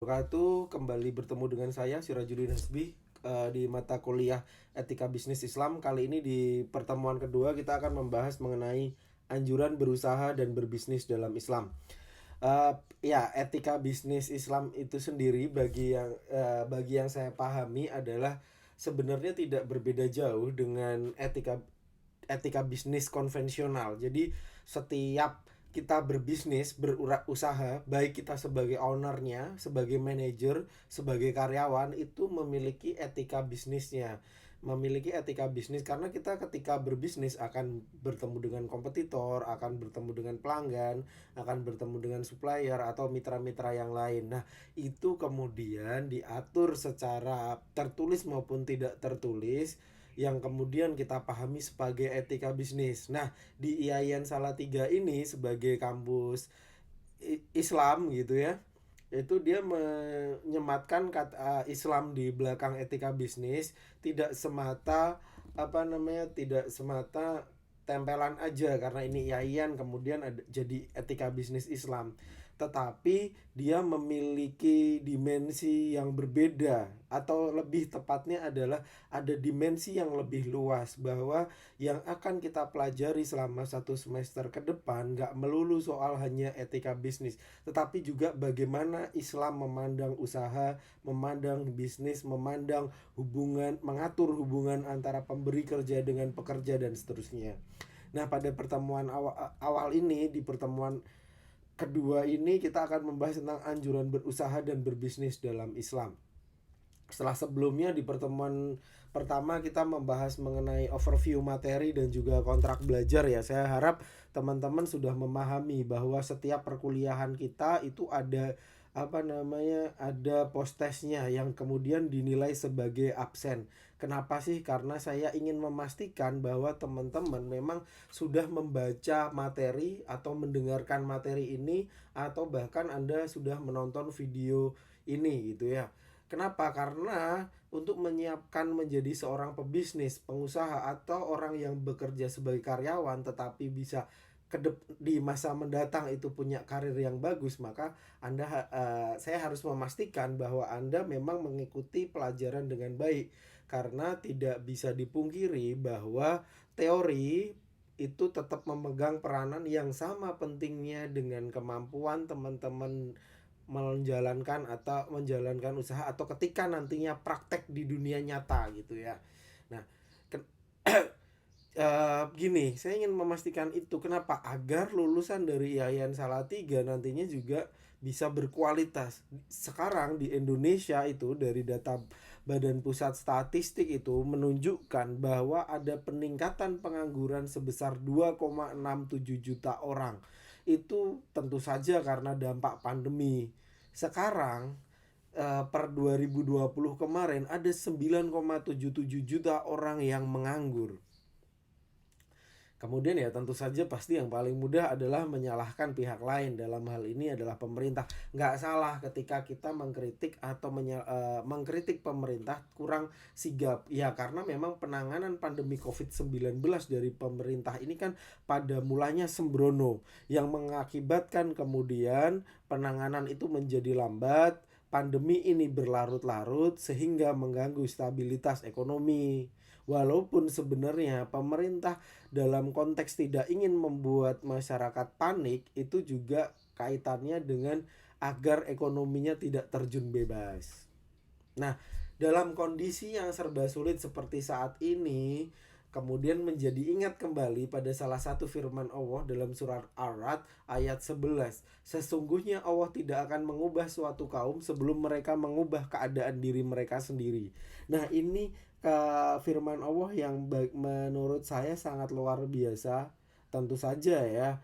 wabarakatuh. Kembali bertemu dengan saya Sirajudin Hasbi di mata kuliah Etika Bisnis Islam. Kali ini di pertemuan kedua kita akan membahas mengenai anjuran berusaha dan berbisnis dalam Islam. Ya, etika bisnis Islam itu sendiri bagi yang saya pahami adalah sebenarnya tidak berbeda jauh dengan etika etika bisnis konvensional. Jadi setiap kita berbisnis, berusaha, baik kita sebagai ownernya, sebagai manajer, sebagai karyawan, itu memiliki etika bisnisnya. Memiliki etika bisnis karena kita ketika berbisnis akan bertemu dengan kompetitor, akan bertemu dengan pelanggan, akan bertemu dengan supplier atau mitra-mitra yang lain. Nah, itu kemudian diatur secara tertulis maupun tidak tertulis yang kemudian kita pahami sebagai etika bisnis. Nah, di IAIN Salatiga ini sebagai kampus Islam gitu ya, itu dia menyematkan kata Islam di belakang etika bisnis, tidak semata tidak semata tempelan aja karena ini IAIN kemudian jadi etika bisnis Islam, tetapi dia memiliki dimensi yang berbeda, atau lebih tepatnya adalah ada dimensi yang lebih luas, bahwa yang akan kita pelajari selama satu semester ke depan gak melulu soal hanya etika bisnis, tetapi juga bagaimana Islam memandang usaha, memandang bisnis, memandang hubungan, mengatur hubungan antara pemberi kerja dengan pekerja dan seterusnya. Nah, pada pertemuan awal ini, di pertemuan kedua ini kita akan membahas tentang anjuran berusaha dan berbisnis dalam Islam. Setelah sebelumnya di pertemuan pertama kita membahas mengenai overview materi dan juga kontrak belajar ya. Saya harap teman-teman sudah memahami bahwa setiap perkuliahan kita itu ada ada post testnya yang kemudian dinilai sebagai absen. Kenapa sih? Karena saya ingin memastikan bahwa teman-teman memang sudah membaca materi atau mendengarkan materi ini, atau bahkan Anda sudah menonton video ini gitu ya. Kenapa? Karena untuk menyiapkan menjadi seorang pebisnis, pengusaha, atau orang yang bekerja sebagai karyawan tetapi bisa di masa mendatang itu punya karir yang bagus, maka saya harus memastikan bahwa Anda memang mengikuti pelajaran dengan baik, karena tidak bisa dipungkiri bahwa teori itu tetap memegang peranan yang sama pentingnya dengan kemampuan teman-teman menjalankan usaha, atau ketika nantinya praktek di dunia nyata gitu ya. Nah, gini, saya ingin memastikan itu kenapa, agar lulusan dari IAIN Salatiga nantinya juga bisa berkualitas. Sekarang di Indonesia itu dari data Badan Pusat Statistik itu menunjukkan bahwa ada peningkatan pengangguran sebesar 2,67 juta orang. Itu tentu saja karena dampak pandemi. Sekarang per 2020 kemarin ada 9,77 juta orang yang menganggur. Kemudian ya tentu saja pasti yang paling mudah adalah menyalahkan pihak lain, dalam hal ini adalah pemerintah. Nggak salah ketika kita mengkritik atau mengkritik pemerintah kurang sigap. Ya karena memang penanganan pandemi COVID-19 dari pemerintah ini kan pada mulanya sembrono, yang mengakibatkan kemudian penanganan itu menjadi lambat, pandemi ini berlarut-larut sehingga mengganggu stabilitas ekonomi. Walaupun sebenarnya pemerintah dalam konteks tidak ingin membuat masyarakat panik, itu juga kaitannya dengan agar ekonominya tidak terjun bebas. Nah, dalam kondisi yang serba sulit seperti saat ini, kemudian menjadi ingat kembali pada salah satu firman Allah dalam surat Ar-Ra'd ayat 11. Sesungguhnya Allah tidak akan mengubah suatu kaum sebelum mereka mengubah keadaan diri mereka sendiri. Nah, ini firman Allah yang menurut saya sangat luar biasa. Tentu saja ya,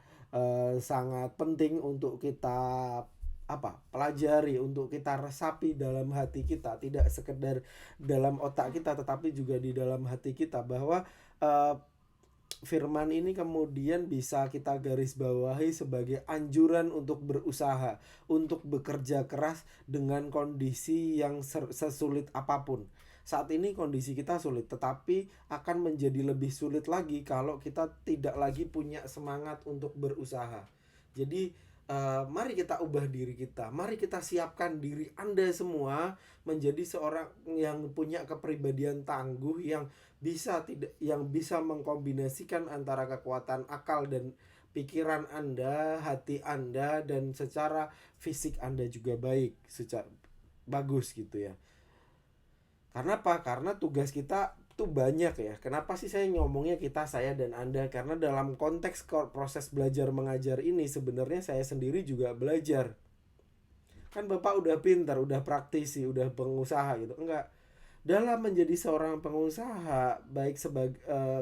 sangat penting untuk kita pelajari, untuk kita resapi dalam hati kita, tidak sekedar dalam otak kita tetapi juga di dalam hati kita, bahwa firman ini kemudian bisa kita garis bawahi sebagai anjuran untuk berusaha, untuk bekerja keras dengan kondisi yang sesulit apapun. Saat ini kondisi kita sulit, tetapi akan menjadi lebih sulit lagi kalau kita tidak lagi punya semangat untuk berusaha. Jadi Mari kita ubah diri kita, mari kita siapkan diri Anda semua menjadi seorang yang punya kepribadian tangguh, yang bisa mengkombinasikan antara kekuatan akal dan pikiran Anda, hati Anda, dan secara fisik Anda juga baik, secara bagus gitu ya. Karena apa? Karena tugas kita tuh banyak ya. Kenapa sih saya ngomongnya kita, saya, dan Anda? Karena dalam konteks proses belajar mengajar ini sebenarnya saya sendiri juga belajar. Kan Bapak udah pintar, udah praktisi, udah pengusaha gitu. Enggak. Dalam menjadi seorang pengusaha, baik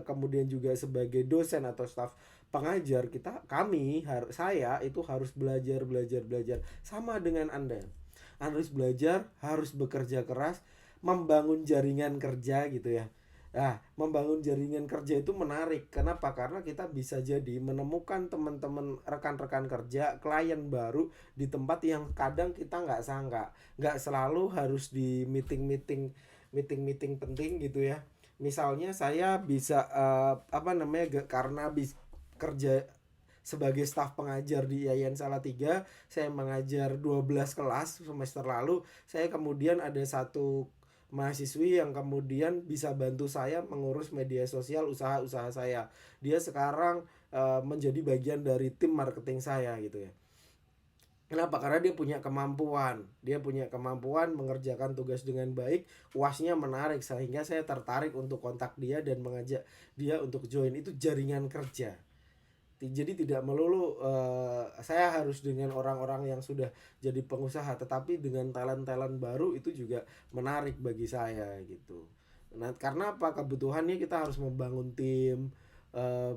kemudian juga sebagai dosen atau staf pengajar, saya itu harus belajar, belajar, belajar. Sama dengan Anda. Harus belajar, harus bekerja keras, membangun jaringan kerja gitu ya. Nah, membangun jaringan kerja itu menarik. Kenapa? Karena kita bisa jadi menemukan teman-teman, rekan-rekan kerja, klien baru di tempat yang kadang kita nggak sangka. Nggak selalu harus di meeting penting gitu ya. Misalnya saya bisa karena kerja sebagai staf pengajar di Yayan Salatiga, saya mengajar 12 kelas semester lalu. Saya kemudian ada satu mahasiswi yang kemudian bisa bantu saya mengurus media sosial usaha-usaha saya. Dia sekarang menjadi bagian dari tim marketing saya gitu ya. Kenapa? Karena dia punya kemampuan. Dia punya kemampuan mengerjakan tugas dengan baik, UASnya menarik, sehingga saya tertarik untuk kontak dia dan mengajak dia untuk join. Itu jaringan kerja. Jadi tidak melulu saya harus dengan orang-orang yang sudah jadi pengusaha, tetapi dengan talent-talent baru itu juga menarik bagi saya gitu. Nah, karena apa? Kebutuhannya kita harus membangun tim, uh,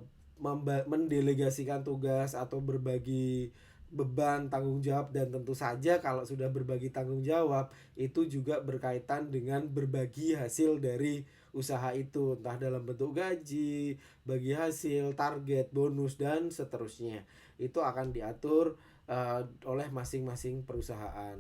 mendelegasikan tugas atau berbagi beban tanggung jawab, dan tentu saja kalau sudah berbagi tanggung jawab itu juga berkaitan dengan berbagi hasil dari usaha itu, entah dalam bentuk gaji, bagi hasil, target, bonus, dan seterusnya. Itu akan diatur oleh masing-masing perusahaan.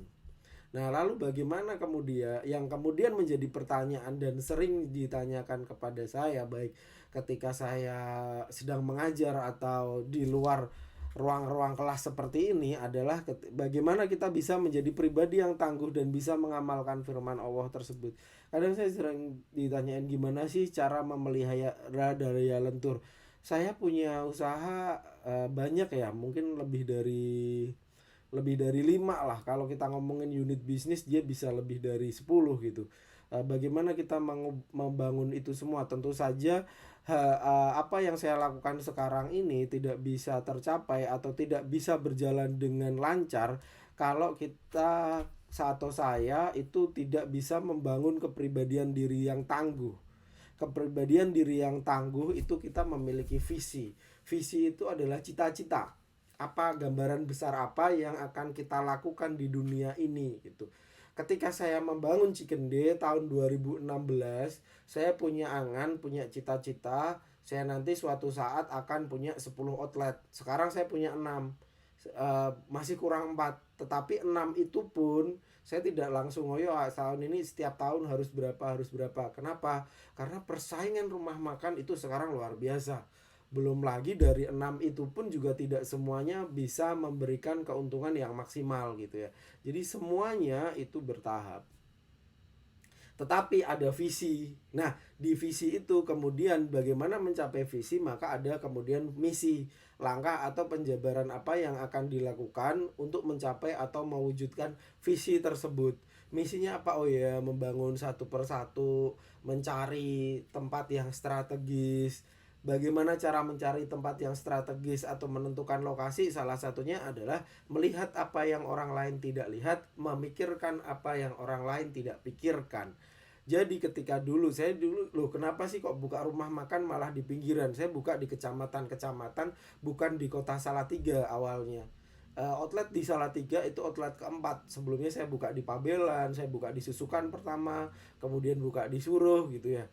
Nah, lalu bagaimana kemudian menjadi pertanyaan dan sering ditanyakan kepada saya, baik ketika saya sedang mengajar atau di luar ruang-ruang kelas seperti ini, adalah bagaimana kita bisa menjadi pribadi yang tangguh dan bisa mengamalkan firman Allah tersebut. Kadang saya sering ditanyain, gimana sih cara memelihara daya lentur. Saya punya usaha banyak ya, mungkin lebih dari 5 lah. Kalau kita ngomongin unit bisnis, dia bisa lebih dari 10 gitu. Bagaimana kita membangun itu semua? Tentu saja apa yang saya lakukan sekarang ini tidak bisa tercapai atau tidak bisa berjalan dengan lancar kalau kita atau saya itu tidak bisa membangun kepribadian diri yang tangguh. Kepribadian diri yang tangguh itu kita memiliki visi. Visi itu adalah cita-cita, apa gambaran besar apa yang akan kita lakukan di dunia ini gitu. Ketika saya membangun Cikende tahun 2016, saya punya angan, punya cita-cita, saya nanti suatu saat akan punya 10 outlet. Sekarang saya punya 6. Masih kurang 4, tetapi 6 itu pun saya tidak langsung tahun ini setiap tahun harus berapa. Kenapa? Karena persaingan rumah makan itu sekarang luar biasa. Belum lagi dari 6 itu pun juga tidak semuanya bisa memberikan keuntungan yang maksimal gitu ya. Jadi semuanya itu bertahap. Tetapi ada visi. Nah, di visi itu kemudian bagaimana mencapai visi, maka ada kemudian misi, langkah atau penjabaran apa yang akan dilakukan untuk mencapai atau mewujudkan visi tersebut. Misinya apa? Oh ya, membangun satu persatu, mencari tempat yang strategis. Bagaimana cara mencari tempat yang strategis atau menentukan lokasi? Salah satunya adalah melihat apa yang orang lain tidak lihat, memikirkan apa yang orang lain tidak pikirkan. Jadi ketika saya dulu, loh kenapa sih kok buka rumah makan malah di pinggiran? Saya buka di kecamatan-kecamatan, bukan di kota Salatiga awalnya. Outlet di Salatiga itu outlet keempat. Sebelumnya saya buka di Pabelan, saya buka di Susukan pertama, kemudian buka di Suruh gitu ya.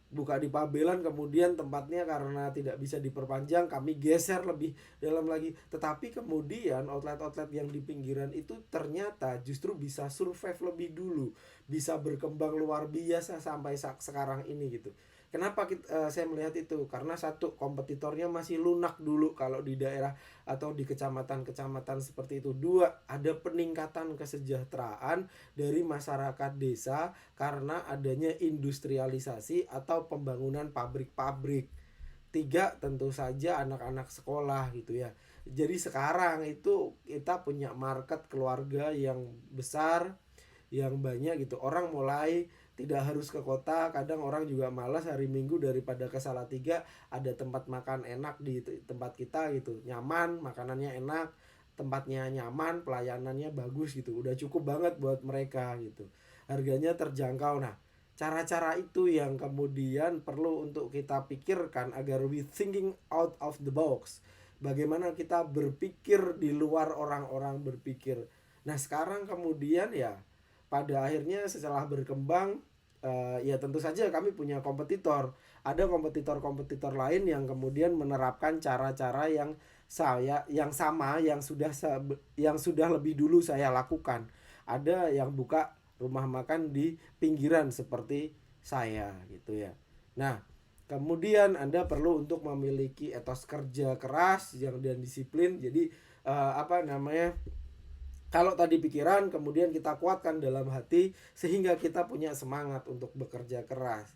Buka di Pabelan, kemudian tempatnya karena tidak bisa diperpanjang kami geser lebih dalam lagi. Tetapi kemudian outlet-outlet yang di pinggiran itu ternyata justru bisa survive lebih dulu, bisa berkembang luar biasa sampai sekarang ini gitu. Saya melihat itu? Karena satu, kompetitornya masih lunak dulu kalau di daerah atau di kecamatan-kecamatan seperti itu. Dua, ada peningkatan kesejahteraan dari masyarakat desa karena adanya industrialisasi atau pembangunan pabrik-pabrik. Tiga, tentu saja anak-anak sekolah gitu ya. Jadi sekarang itu kita punya market keluarga yang besar, yang banyak gitu. Orang mulai tidak harus ke kota, kadang orang juga malas hari Minggu daripada ke Salatiga, ada tempat makan enak di tempat kita gitu, nyaman, makanannya enak, tempatnya nyaman, pelayanannya bagus gitu, udah cukup banget buat mereka gitu, harganya terjangkau. Nah, cara-cara itu yang kemudian perlu untuk kita pikirkan agar we thinking out of the box, bagaimana kita berpikir di luar orang-orang berpikir. Nah sekarang kemudian ya pada akhirnya setelah berkembang, ya tentu saja kami punya kompetitor. Ada kompetitor-kompetitor lain yang kemudian menerapkan cara-cara yang sama yang sudah lebih dulu saya lakukan. Ada yang buka rumah makan di pinggiran seperti saya gitu ya. Nah, kemudian Anda perlu untuk memiliki etos kerja keras dan disiplin. Jadi apa namanya? Kalau tadi pikiran, kemudian kita kuatkan dalam hati sehingga kita punya semangat untuk bekerja keras.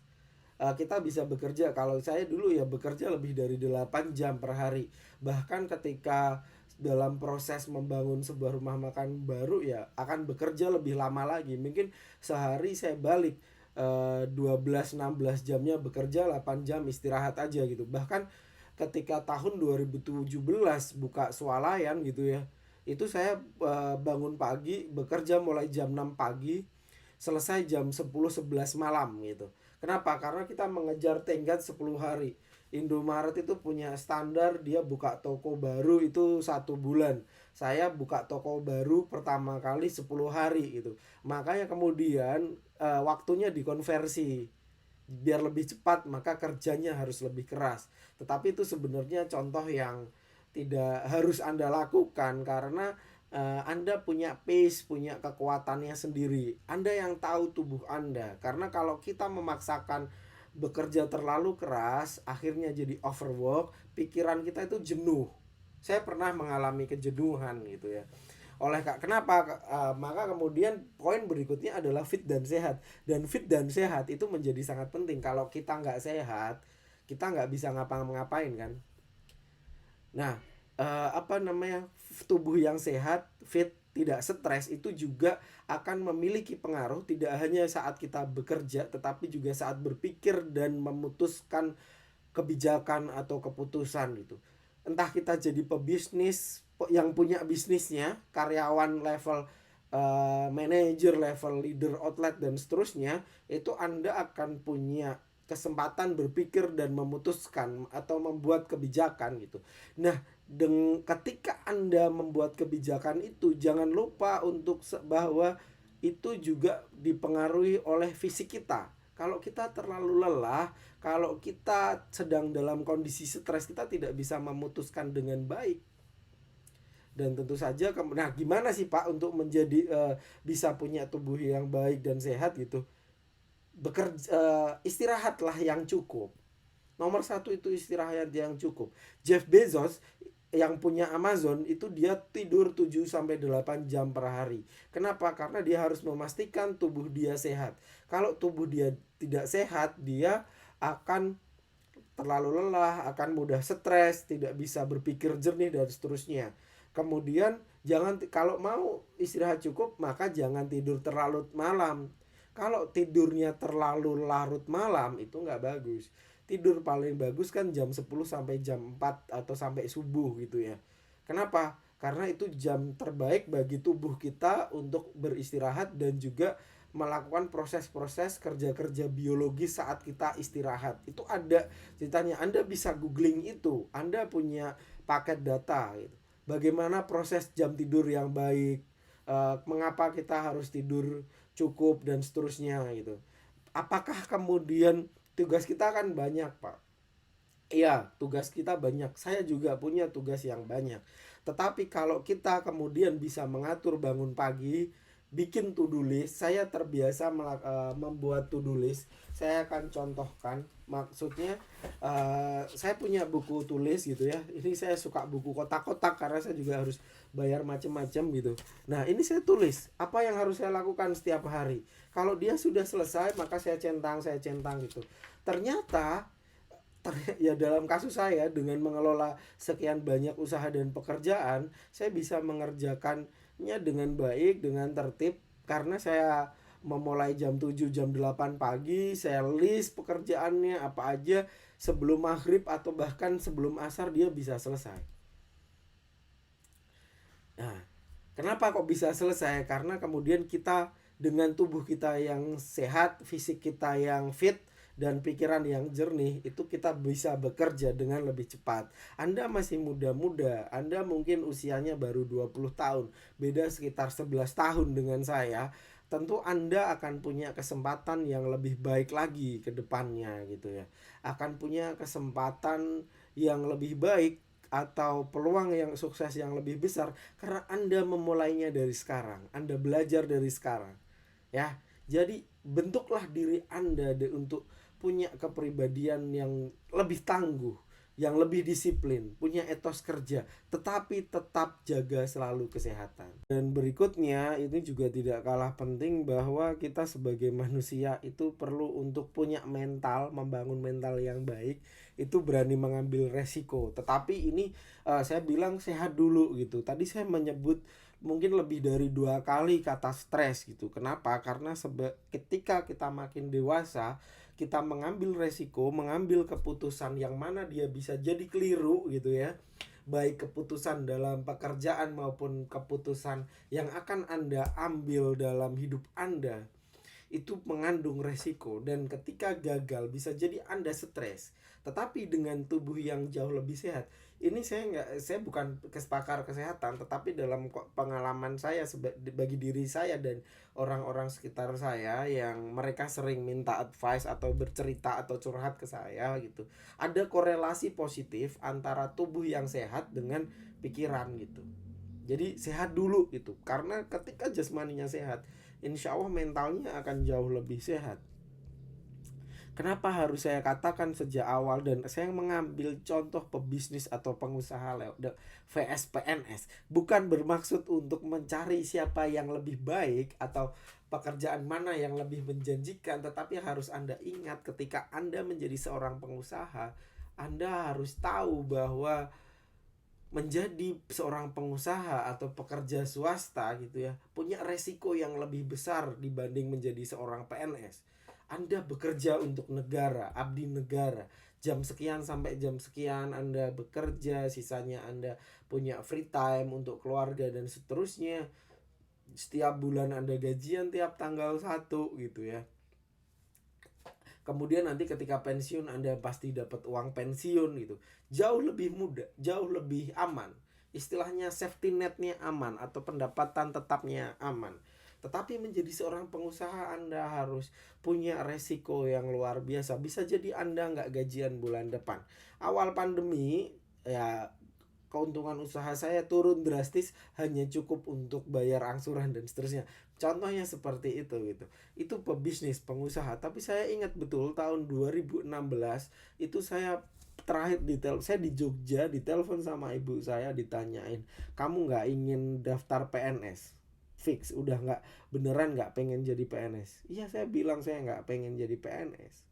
Kita bisa bekerja, kalau saya dulu ya bekerja lebih dari 8 jam per hari. Bahkan ketika dalam proses membangun sebuah rumah makan baru ya akan bekerja lebih lama lagi. Mungkin sehari saya balik 12-16 jamnya bekerja, 8 jam istirahat aja gitu. Bahkan ketika tahun 2017 buka swalayan gitu ya, itu saya bangun pagi, bekerja mulai jam 6 pagi, selesai jam 10-11 malam gitu. Kenapa? Karena kita mengejar tenggat 10 hari. Indomaret itu punya standar, dia buka toko baru itu 1 bulan. Saya buka toko baru pertama kali 10 hari gitu. Makanya kemudian waktunya dikonversi biar lebih cepat, maka kerjanya harus lebih keras. Tetapi itu sebenarnya contoh yang tidak harus Anda lakukan karena Anda punya pace, punya kekuatannya sendiri. Anda yang tahu tubuh Anda. Karena kalau kita memaksakan bekerja terlalu keras, akhirnya jadi overwork, pikiran kita itu jenuh. Saya pernah mengalami kejenuhan gitu ya. Kenapa? Maka kemudian poin berikutnya adalah fit dan sehat. Dan fit dan sehat itu menjadi sangat penting. Kalau kita nggak sehat, kita nggak bisa ngapa-ngapain kan. Nah, apa namanya, tubuh yang sehat, fit, tidak stres itu juga akan memiliki pengaruh tidak hanya saat kita bekerja, tetapi juga saat berpikir dan memutuskan kebijakan atau keputusan gitu. Entah kita jadi pebisnis yang punya bisnisnya, karyawan level manager, level leader outlet dan seterusnya, itu Anda akan punya kesempatan berpikir dan memutuskan atau membuat kebijakan gitu. Nah, ketika Anda membuat kebijakan itu jangan lupa untuk bahwa itu juga dipengaruhi oleh fisik kita. Kalau kita terlalu lelah, kalau kita sedang dalam kondisi stres, kita tidak bisa memutuskan dengan baik. Dan tentu saja, nah gimana sih Pak untuk menjadi bisa punya tubuh yang baik dan sehat gitu? Istirahatlah yang cukup. Nomor satu itu istirahat yang cukup. Jeff Bezos yang punya Amazon itu dia tidur 7-8 jam per hari. Kenapa? Karena dia harus memastikan tubuh dia sehat. Kalau tubuh dia tidak sehat, dia akan terlalu lelah, akan mudah stres, tidak bisa berpikir jernih dan seterusnya. Kemudian kalau mau istirahat cukup, maka jangan tidur terlalu malam. Kalau tidurnya terlalu larut malam itu nggak bagus. Tidur paling bagus kan jam 10 sampai jam 4 atau sampai subuh gitu ya. Kenapa? Karena itu jam terbaik bagi tubuh kita untuk beristirahat dan juga melakukan proses-proses kerja-kerja biologis saat kita istirahat. Itu ada ceritanya. Anda bisa googling itu. Anda punya paket data gitu. Bagaimana proses jam tidur yang baik, mengapa kita harus tidur cukup dan seterusnya gitu. Apakah kemudian tugas kita kan banyak Pak? Iya, tugas kita banyak. Saya juga punya tugas yang banyak. Tetapi kalau kita kemudian bisa mengatur bangun pagi, bikin to-do list. Saya terbiasa membuat to-do list. Saya akan contohkan, maksudnya saya punya buku tulis gitu ya. Ini saya suka buku kotak-kotak karena saya juga harus bayar macam-macam gitu. Nah, ini saya tulis apa yang harus saya lakukan setiap hari. Kalau dia sudah selesai, maka saya centang gitu. Ternyata ya dalam kasus saya dengan mengelola sekian banyak usaha dan pekerjaan, saya bisa mengerjakannya dengan baik, dengan tertib karena saya memulai jam 7 jam 8 pagi, saya list pekerjaannya apa aja sebelum maghrib atau bahkan sebelum asar dia bisa selesai. Nah, kenapa kok bisa selesai? Karena kemudian kita dengan tubuh kita yang sehat, fisik kita yang fit, dan pikiran yang jernih, itu kita bisa bekerja dengan lebih cepat. Anda masih muda-muda, Anda mungkin usianya baru 20 tahun, beda sekitar 11 tahun dengan saya. Tentu Anda akan punya kesempatan yang lebih baik lagi ke depannya gitu ya. Akan punya kesempatan yang lebih baik atau peluang yang sukses yang lebih besar karena Anda memulainya dari sekarang. Anda belajar dari sekarang. Ya. Jadi bentuklah diri Anda untuk punya kepribadian yang lebih tangguh, yang lebih disiplin, punya etos kerja, tetapi tetap jaga selalu kesehatan. Dan berikutnya ini juga tidak kalah penting bahwa kita sebagai manusia itu perlu untuk punya mental, membangun mental yang baik, itu berani mengambil resiko. Tetapi ini saya bilang sehat dulu gitu. Tadi saya menyebut mungkin lebih dari 2 kali kata stres gitu. Kenapa? Karena ketika kita makin dewasa, kita mengambil resiko, mengambil keputusan yang mana dia bisa jadi keliru gitu ya. Baik keputusan dalam pekerjaan maupun keputusan yang akan Anda ambil dalam hidup Anda, itu mengandung resiko dan ketika gagal bisa jadi Anda stres. Tetapi dengan tubuh yang jauh lebih sehat, ini saya bukan pakar kesehatan, tetapi dalam pengalaman saya bagi diri saya dan orang-orang sekitar saya yang mereka sering minta advice atau bercerita atau curhat ke saya gitu. Ada korelasi positif antara tubuh yang sehat dengan pikiran gitu. Jadi sehat dulu gitu. Karena ketika jasmaninya sehat, insya Allah mentalnya akan jauh lebih sehat. Kenapa harus saya katakan sejak awal dan saya mengambil contoh pebisnis atau pengusaha lewat VS PNS, bukan bermaksud untuk mencari siapa yang lebih baik atau pekerjaan mana yang lebih menjanjikan, tetapi harus Anda ingat ketika Anda menjadi seorang pengusaha, Anda harus tahu bahwa menjadi seorang pengusaha atau pekerja swasta gitu ya, punya resiko yang lebih besar dibanding menjadi seorang PNS. Anda bekerja untuk negara, abdi negara. Jam sekian sampai jam sekian Anda bekerja, sisanya Anda punya free time untuk keluarga dan seterusnya. Setiap bulan Anda gajian tiap tanggal 1 gitu ya. Kemudian nanti ketika pensiun Anda pasti dapat uang pensiun gitu. Jauh lebih mudah, jauh lebih aman. Istilahnya safety netnya aman atau pendapatan tetapnya aman. Tetapi menjadi seorang pengusaha Anda harus punya resiko yang luar biasa. Bisa jadi Anda nggak gajian bulan depan. Awal pandemi ya keuntungan usaha saya turun drastis hanya cukup untuk bayar angsuran dan seterusnya. Contohnya seperti itu gitu. Itu pebisnis, pengusaha. Tapi saya ingat betul tahun 2016 itu saya terakhir saya di Jogja ditelepon sama ibu saya ditanyain, "Kamu nggak ingin daftar PNS?" Fix, udah nggak beneran nggak pengen jadi PNS. Iya, saya bilang saya nggak pengen jadi PNS.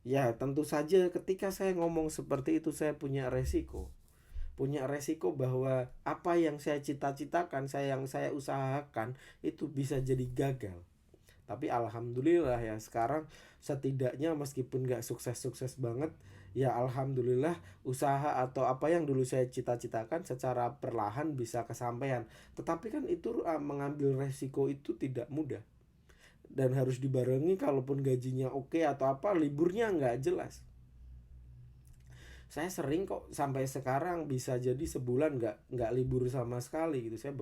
Ya tentu saja ketika saya ngomong seperti itu saya punya resiko bahwa apa yang saya cita-citakan, yang saya usahakan itu bisa jadi gagal. Tapi alhamdulillah ya sekarang setidaknya meskipun gak sukses-sukses banget, ya alhamdulillah usaha atau apa yang dulu saya cita-citakan secara perlahan bisa kesampaian. Tetapi kan itu mengambil resiko itu tidak mudah. Dan harus dibarengi kalaupun gajinya oke atau apa, liburnya gak jelas. Saya sering kok sampai sekarang bisa jadi sebulan nggak libur sama sekali gitu. Saya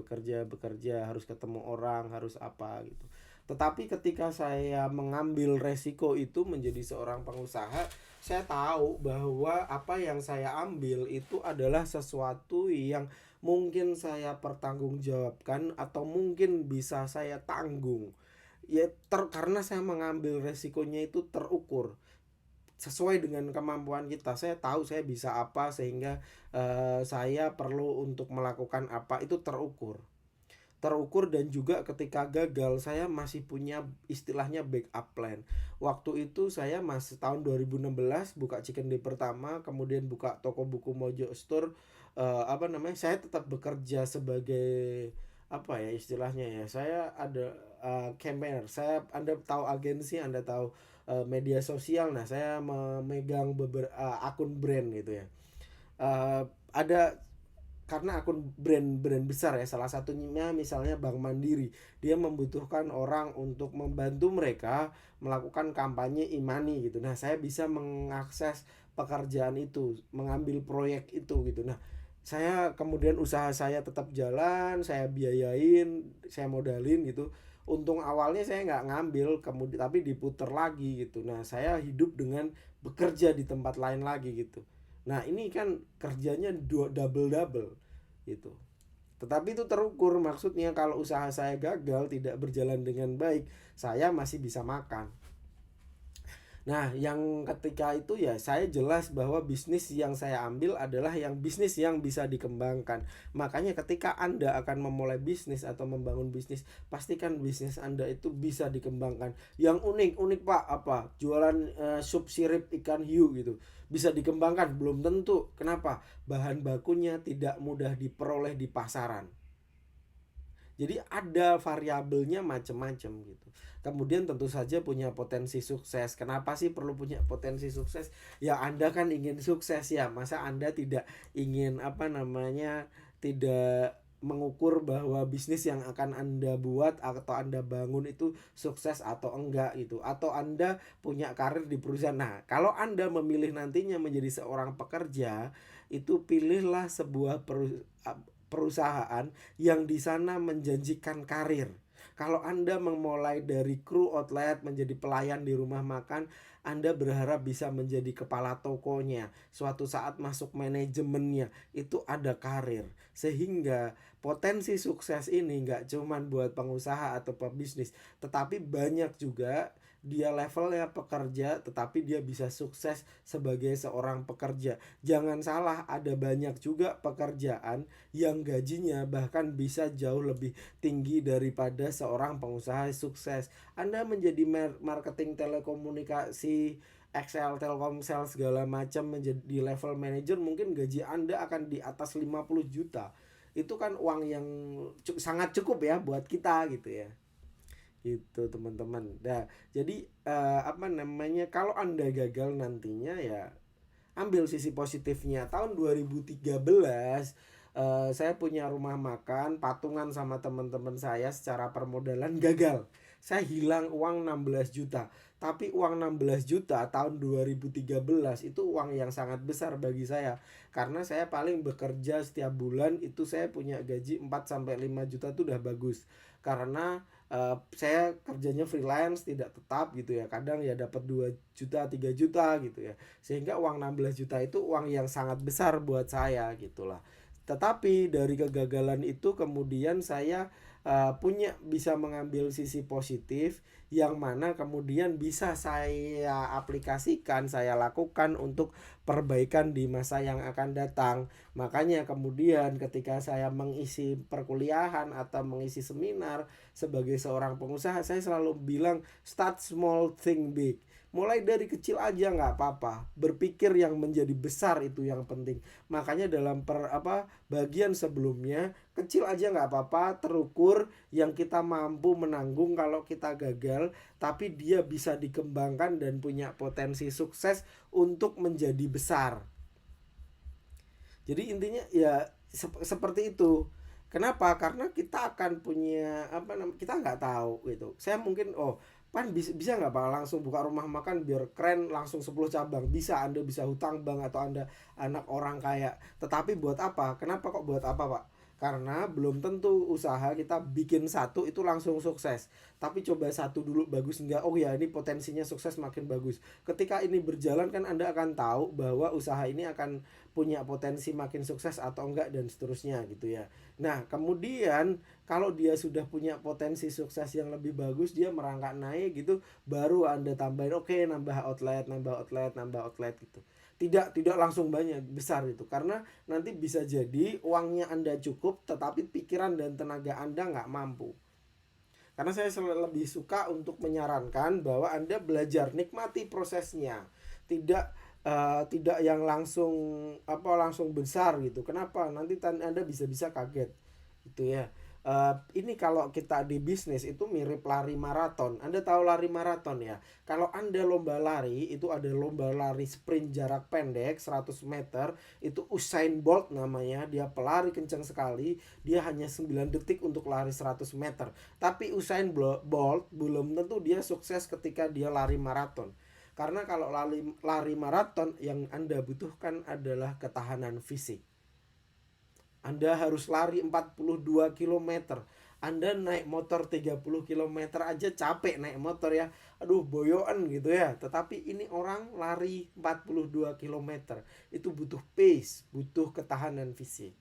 bekerja harus ketemu orang, harus apa gitu. Tetapi ketika saya mengambil resiko itu menjadi seorang pengusaha, saya tahu bahwa apa yang saya ambil itu adalah sesuatu yang mungkin saya pertanggungjawabkan atau mungkin bisa saya tanggung. Ya karena saya mengambil resikonya itu terukur sesuai dengan kemampuan kita. Saya tahu saya bisa apa sehingga saya perlu untuk melakukan apa itu terukur dan juga ketika gagal saya masih punya istilahnya backup plan. Waktu itu saya masih tahun 2016 buka Chicken Day pertama, kemudian buka toko buku Mojo Store. Saya tetap bekerja sebagai apa ya istilahnya ya. Saya ada campaigner. Anda tahu agensi, Anda tahu media sosial. Nah, saya memegang beberapa akun brand gitu ya. Ada karena akun brand-brand besar ya, salah satunya misalnya Bank Mandiri, dia membutuhkan orang untuk membantu mereka melakukan kampanye e-money gitu. Nah, saya bisa mengakses pekerjaan itu, mengambil proyek itu gitu. Nah, saya kemudian usaha saya tetap jalan, saya biayain, saya modalin gitu. Untung awalnya saya nggak ngambil, kemudian tapi diputer lagi gitu. Nah, saya hidup dengan bekerja di tempat lain lagi gitu. Nah, ini kan kerjanya double gitu. Tetapi itu terukur, maksudnya kalau usaha saya gagal tidak berjalan dengan baik, saya masih bisa makan. Nah, yang ketika itu ya saya jelas bahwa bisnis yang saya ambil adalah yang bisnis yang bisa dikembangkan. Makanya ketika Anda akan memulai bisnis atau membangun bisnis, pastikan bisnis Anda itu bisa dikembangkan. Yang unik Pak apa? Jualan sup sirip ikan hiu gitu. Bisa dikembangkan? Belum tentu. Kenapa? Bahan bakunya tidak mudah diperoleh di pasaran. Jadi ada variabelnya macam-macam gitu. Kemudian tentu saja punya potensi sukses. Kenapa sih perlu punya potensi sukses? Ya Anda kan ingin sukses ya. Masa Anda tidak ingin tidak mengukur bahwa bisnis yang akan Anda buat atau Anda bangun itu sukses atau enggak gitu. Atau Anda punya karir di perusahaan. Nah, kalau Anda memilih nantinya menjadi seorang pekerja, itu pilihlah sebuah perusahaan yang di sana menjanjikan karir. Kalau Anda memulai dari kru outlet menjadi pelayan di rumah makan, Anda berharap bisa menjadi kepala tokonya. Suatu saat masuk manajemennya, itu ada karir. Sehingga potensi sukses ini nggak cuma buat pengusaha atau pebisnis, tetapi banyak juga dia levelnya pekerja tetapi dia bisa sukses sebagai seorang pekerja. Jangan salah, ada banyak juga pekerjaan yang gajinya bahkan bisa jauh lebih tinggi daripada seorang pengusaha sukses. Anda menjadi marketing telekomunikasi, Excel, Telkomsel segala macam, menjadi level manager, mungkin gaji Anda akan di atas 50 juta. Itu kan uang yang sangat cukup ya buat kita gitu ya. Gitu teman-teman. Nah, jadi kalau Anda gagal nantinya ya ambil sisi positifnya. Tahun 2013 saya punya rumah makan patungan sama teman-teman saya, secara permodalan gagal. Saya hilang uang 16 juta. Tapi uang 16 juta tahun 2013 itu uang yang sangat besar bagi saya. Karena saya paling bekerja setiap bulan itu saya punya gaji 4 sampai 5 juta itu udah bagus. Karena saya kerjanya freelance tidak tetap gitu ya. Kadang ya dapat 2 juta, 3 juta gitu ya. Sehingga uang 16 juta itu uang yang sangat besar buat saya gitulah. Tetapi dari kegagalan itu kemudian saya bisa mengambil sisi positif yang mana kemudian bisa saya aplikasikan, saya lakukan untuk perbaikan di masa yang akan datang. Makanya kemudian ketika saya mengisi perkuliahan atau mengisi seminar sebagai seorang pengusaha, saya selalu bilang start small, think big. Mulai dari kecil aja nggak apa-apa. Berpikir yang menjadi besar itu yang penting. Makanya dalam bagian sebelumnya, kecil aja nggak apa-apa, terukur, yang kita mampu menanggung kalau kita gagal, tapi dia bisa dikembangkan dan punya potensi sukses untuk menjadi besar. Jadi intinya ya seperti itu. Kenapa? Karena kita akan punya kita nggak tahu gitu. Saya mungkin bisa nggak Pak langsung buka rumah makan biar keren langsung 10 cabang. Bisa, Anda bisa hutang bank atau Anda anak orang kaya. Tetapi buat apa? Kenapa kok buat apa Pak? Karena belum tentu usaha kita bikin satu itu langsung sukses. tapi coba satu dulu bagus enggak, oh ya ini potensinya sukses makin bagus. Ketika ini berjalan kan Anda akan tahu bahwa usaha ini akan punya potensi makin sukses atau enggak dan seterusnya gitu ya. Nah kemudian kalau dia sudah punya potensi sukses yang lebih bagus, dia merangkak naik gitu, baru Anda tambahin, oke, nambah outlet, nambah outlet, nambah outlet gitu. Tidak langsung banyak besar itu, karena nanti bisa jadi uangnya Anda cukup tetapi pikiran dan tenaga Anda nggak mampu. Karena saya lebih suka untuk menyarankan bahwa Anda belajar nikmati prosesnya, tidak yang langsung besar gitu. Kenapa? Nanti Anda bisa kaget gitu ya. Ini kalau kita di bisnis itu mirip lari maraton. Anda tahu lari maraton ya? Kalau Anda lomba lari, itu ada lomba lari sprint jarak pendek 100 meter. Itu Usain Bolt namanya. Dia pelari kencang sekali. Dia hanya 9 detik untuk lari 100 meter. Tapi Usain Bolt belum tentu dia sukses ketika dia lari maraton. Karena kalau lari maraton yang Anda butuhkan adalah ketahanan fisik. Anda harus lari 42 km. Anda naik motor 30 km aja capek naik motor ya. Aduh boyoan gitu ya. Tetapi ini orang lari 42 km. Itu butuh pace, butuh ketahanan fisik.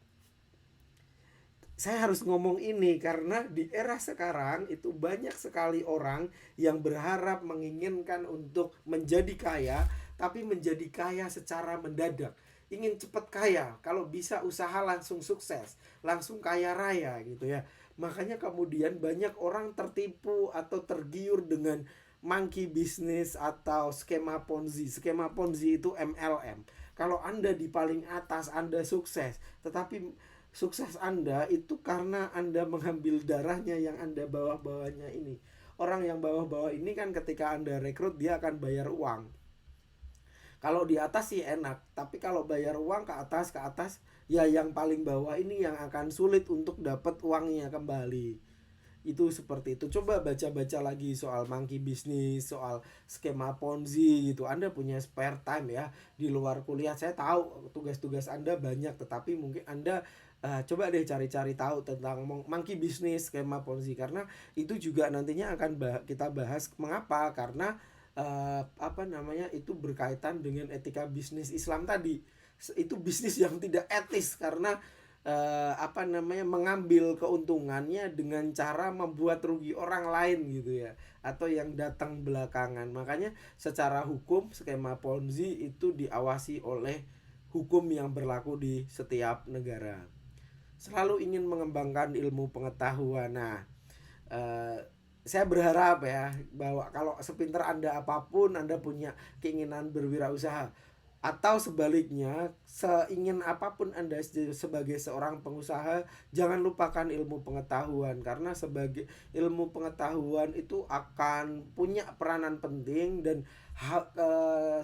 Saya harus ngomong ini karena di era sekarang itu banyak sekali orang yang berharap menginginkan untuk menjadi kaya, tapi menjadi kaya secara mendadak. Ingin cepat kaya, kalau bisa usaha langsung sukses, langsung kaya raya gitu ya. Makanya kemudian banyak orang tertipu atau tergiur dengan monkey business atau skema Ponzi. Skema Ponzi itu MLM. Kalau Anda di paling atas Anda sukses, tetapi sukses Anda itu karena Anda mengambil darahnya yang Anda bawah-bawahnya ini. Orang yang bawah-bawah ini kan ketika Anda rekrut dia akan bayar uang. Kalau di atas sih enak, tapi kalau bayar uang ke atas ya yang paling bawah ini yang akan sulit untuk dapat uangnya kembali. Itu seperti itu. Coba baca-baca lagi soal monkey business, soal skema Ponzi gitu. Anda punya spare time ya di luar kuliah. Saya tahu tugas-tugas Anda banyak, tetapi mungkin Anda coba deh cari-cari tahu tentang monkey business, skema Ponzi, karena itu juga nantinya akan kita bahas. Mengapa? Karena itu berkaitan dengan etika bisnis Islam tadi. Itu bisnis yang tidak etis karena mengambil keuntungannya dengan cara membuat rugi orang lain gitu ya, atau yang datang belakangan. Makanya secara hukum skema Ponzi itu diawasi oleh hukum yang berlaku di setiap negara. Selalu ingin mengembangkan ilmu pengetahuan. Nah, saya berharap ya bahwa kalau sepintar Anda apapun, Anda punya keinginan berwirausaha, atau sebaliknya seingin apapun Anda sebagai seorang pengusaha, jangan lupakan ilmu pengetahuan, karena sebagai ilmu pengetahuan itu akan punya peranan penting. Dan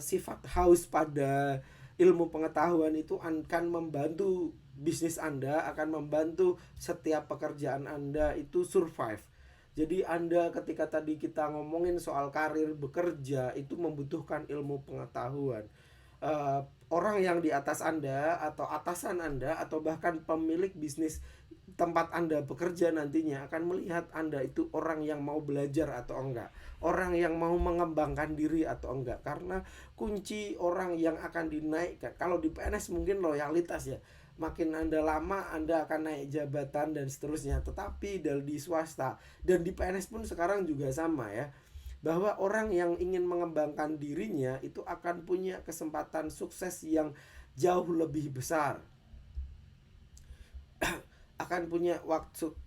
sifat haus pada ilmu pengetahuan itu akan membantu bisnis Anda, akan membantu setiap pekerjaan Anda itu survive. Jadi Anda ketika tadi kita ngomongin soal karir bekerja itu membutuhkan ilmu pengetahuan. Orang yang di atas Anda atau atasan Anda atau bahkan pemilik bisnis tempat Anda bekerja nantinya akan melihat Anda itu orang yang mau belajar atau enggak, orang yang mau mengembangkan diri atau enggak. Karena kunci orang yang akan dinaikkan, kalau di PNS mungkin loyalitas ya, makin Anda lama Anda akan naik jabatan dan seterusnya. Tetapi di swasta dan di PNS pun sekarang juga sama ya, bahwa orang yang ingin mengembangkan dirinya itu akan punya kesempatan sukses yang jauh lebih besar. Akan punya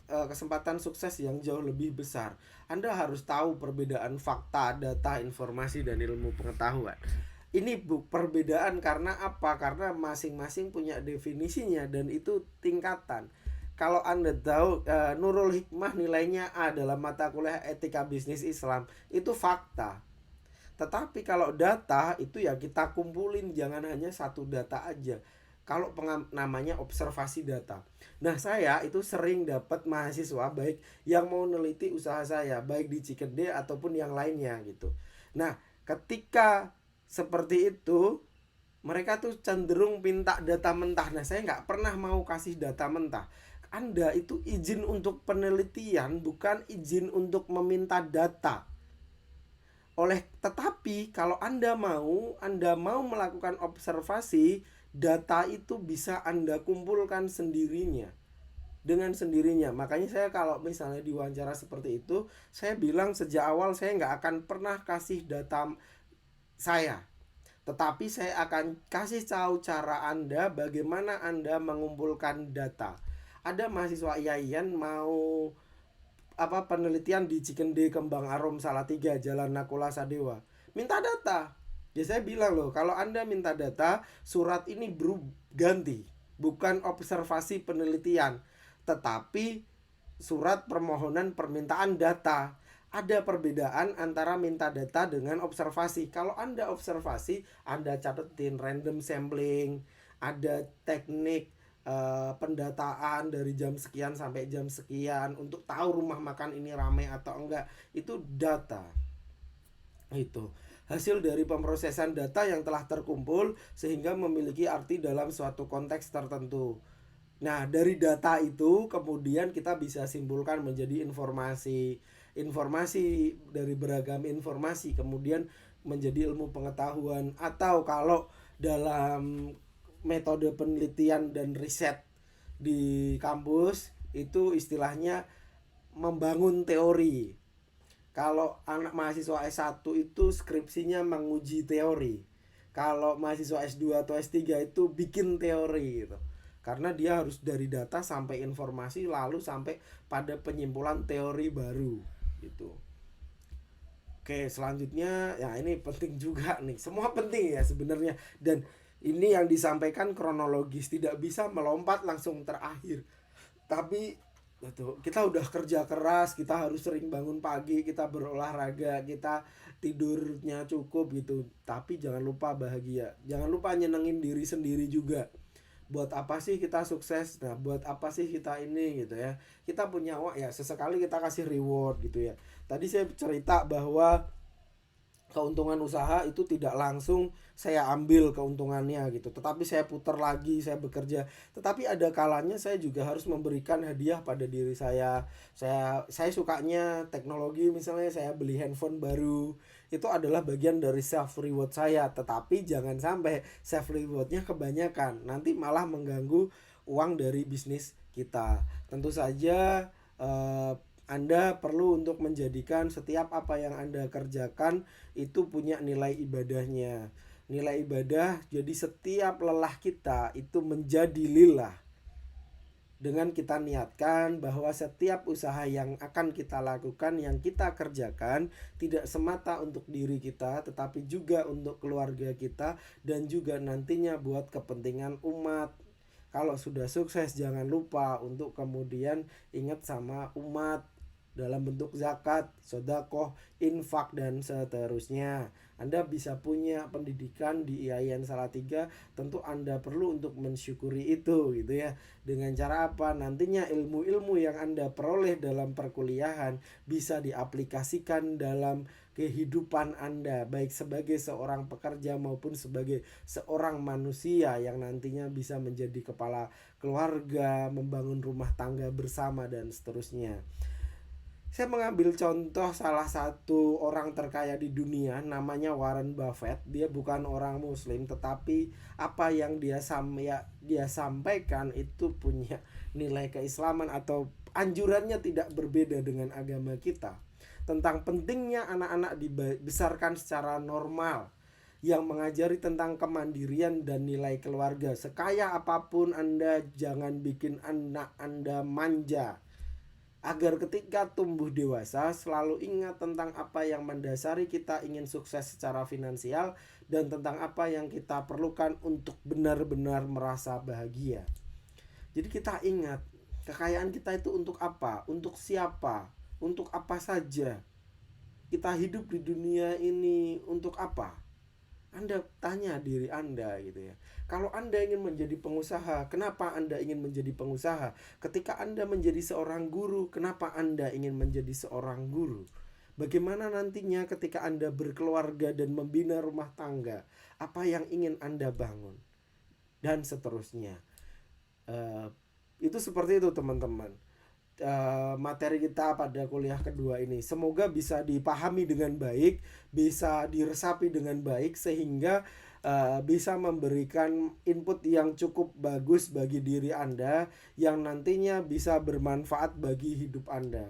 kesempatan sukses yang jauh lebih besar. Anda harus tahu perbedaan fakta, data, informasi, dan ilmu pengetahuan. Ini perbedaan karena apa? Karena masing-masing punya definisinya dan itu tingkatan. Kalau Anda tahu Nurul Hikmah nilainya A dalam mata kuliah etika bisnis Islam, itu fakta. Tetapi kalau data itu ya kita kumpulin, jangan hanya satu data aja. Kalau namanya observasi data. Nah saya itu sering dapat mahasiswa baik yang mau neliti usaha saya, baik di Cikede ataupun yang lainnya gitu. Nah ketika seperti itu mereka tuh cenderung minta data mentah. Nah saya nggak pernah mau kasih data mentah. Anda itu izin untuk penelitian, bukan izin untuk meminta data. Tetapi kalau Anda mau melakukan observasi, data itu bisa Anda kumpulkan dengan sendirinya. Makanya saya kalau misalnya diwawancara seperti itu, saya bilang sejak awal saya nggak akan pernah kasih data saya, tetapi saya akan kasih tahu cara Anda bagaimana Anda mengumpulkan data. Ada mahasiswa IAIN mau penelitian di Cikende Kembang Arum Salatiga Jalan Nakula Sadewa, minta data. Ya saya bilang loh, kalau Anda minta data, surat ini ganti, bukan observasi penelitian, tetapi surat permohonan permintaan data. Ada perbedaan antara minta data dengan observasi. Kalau Anda observasi, Anda catetin random sampling, ada teknik pendataan dari jam sekian sampai jam sekian untuk tahu rumah makan ini ramai atau enggak. Itu data. Itu hasil dari pemrosesan data yang telah terkumpul sehingga memiliki arti dalam suatu konteks tertentu. Nah, dari data itu kemudian kita bisa simpulkan menjadi informasi dari beragam informasi, kemudian menjadi ilmu pengetahuan. Atau kalau dalam metode penelitian dan riset di kampus itu istilahnya membangun teori. Kalau anak mahasiswa S1 itu skripsinya menguji teori. Kalau mahasiswa S2 atau S3 itu bikin teori gitu. Karena dia harus dari data sampai informasi lalu sampai pada penyimpulan teori baru gitu. Oke, selanjutnya ya ini penting juga nih. Semua penting ya sebenarnya, dan ini yang disampaikan kronologis, tidak bisa melompat langsung terakhir. Tapi kita udah kerja keras, kita harus sering bangun pagi, kita berolahraga, kita tidurnya cukup gitu. Tapi jangan lupa bahagia, jangan lupa nyenengin diri sendiri juga. Buat apa sih kita sukses? Nah, buat apa sih kita ini gitu ya? Kita punya uang ya, sesekali kita kasih reward gitu ya. Tadi saya cerita bahwa keuntungan usaha itu tidak langsung saya ambil keuntungannya gitu, tetapi saya putar lagi, saya bekerja. Tetapi ada kalanya saya juga harus memberikan hadiah pada diri saya sukanya teknologi, misalnya saya beli handphone baru, itu adalah bagian dari self reward saya. Tetapi jangan sampai self rewardnya kebanyakan, nanti malah mengganggu uang dari bisnis kita. Tentu saja Anda perlu untuk menjadikan setiap apa yang Anda kerjakan itu punya nilai ibadahnya. Nilai ibadah, jadi setiap lelah kita itu menjadi lillah. Dengan kita niatkan bahwa setiap usaha yang akan kita lakukan, yang kita kerjakan, tidak semata untuk diri kita, tetapi juga untuk keluarga kita, dan juga nantinya buat kepentingan umat. Kalau sudah sukses, jangan lupa untuk kemudian ingat sama umat dalam bentuk zakat, sedekah, infak, dan seterusnya. Anda bisa punya pendidikan di IAIN Salatiga, tentu Anda perlu untuk mensyukuri itu gitu ya. Dengan cara apa? Nantinya ilmu-ilmu yang Anda peroleh dalam perkuliahan bisa diaplikasikan dalam kehidupan Anda, baik sebagai seorang pekerja maupun sebagai seorang manusia yang nantinya bisa menjadi kepala keluarga, membangun rumah tangga bersama, dan seterusnya. Saya mengambil contoh salah satu orang terkaya di dunia, namanya Warren Buffett. Dia bukan orang muslim, tetapi apa yang dia sampaikan itu punya nilai keislaman, atau anjurannya tidak berbeda dengan agama kita, tentang pentingnya anak-anak dibesarkan secara normal, yang mengajari tentang kemandirian dan nilai keluarga. Sekaya apapun Anda, jangan bikin anak Anda manja, agar ketika tumbuh dewasa selalu ingat tentang apa yang mendasari kita ingin sukses secara finansial, dan tentang apa yang kita perlukan untuk benar-benar merasa bahagia. Jadi kita ingat, kekayaan kita itu untuk apa, untuk siapa, untuk apa saja. Kita hidup di dunia ini untuk apa? Anda tanya diri Anda gitu ya. Kalau Anda ingin menjadi pengusaha, kenapa Anda ingin menjadi pengusaha? Ketika Anda menjadi seorang guru, kenapa Anda ingin menjadi seorang guru? Bagaimana nantinya ketika Anda berkeluarga dan membina rumah tangga? Apa yang ingin Anda bangun? Dan seterusnya. Itu seperti itu teman-teman. Materi kita pada kuliah kedua ini semoga bisa dipahami dengan baik, bisa diresapi dengan baik, sehingga bisa memberikan input yang cukup bagus bagi diri Anda, yang nantinya bisa bermanfaat bagi hidup Anda.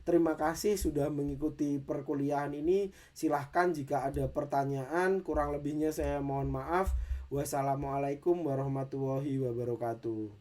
Terima kasih sudah mengikuti perkuliahan ini. Silahkan jika ada pertanyaan, kurang lebihnya saya mohon maaf. Wassalamualaikum warahmatullahi wabarakatuh.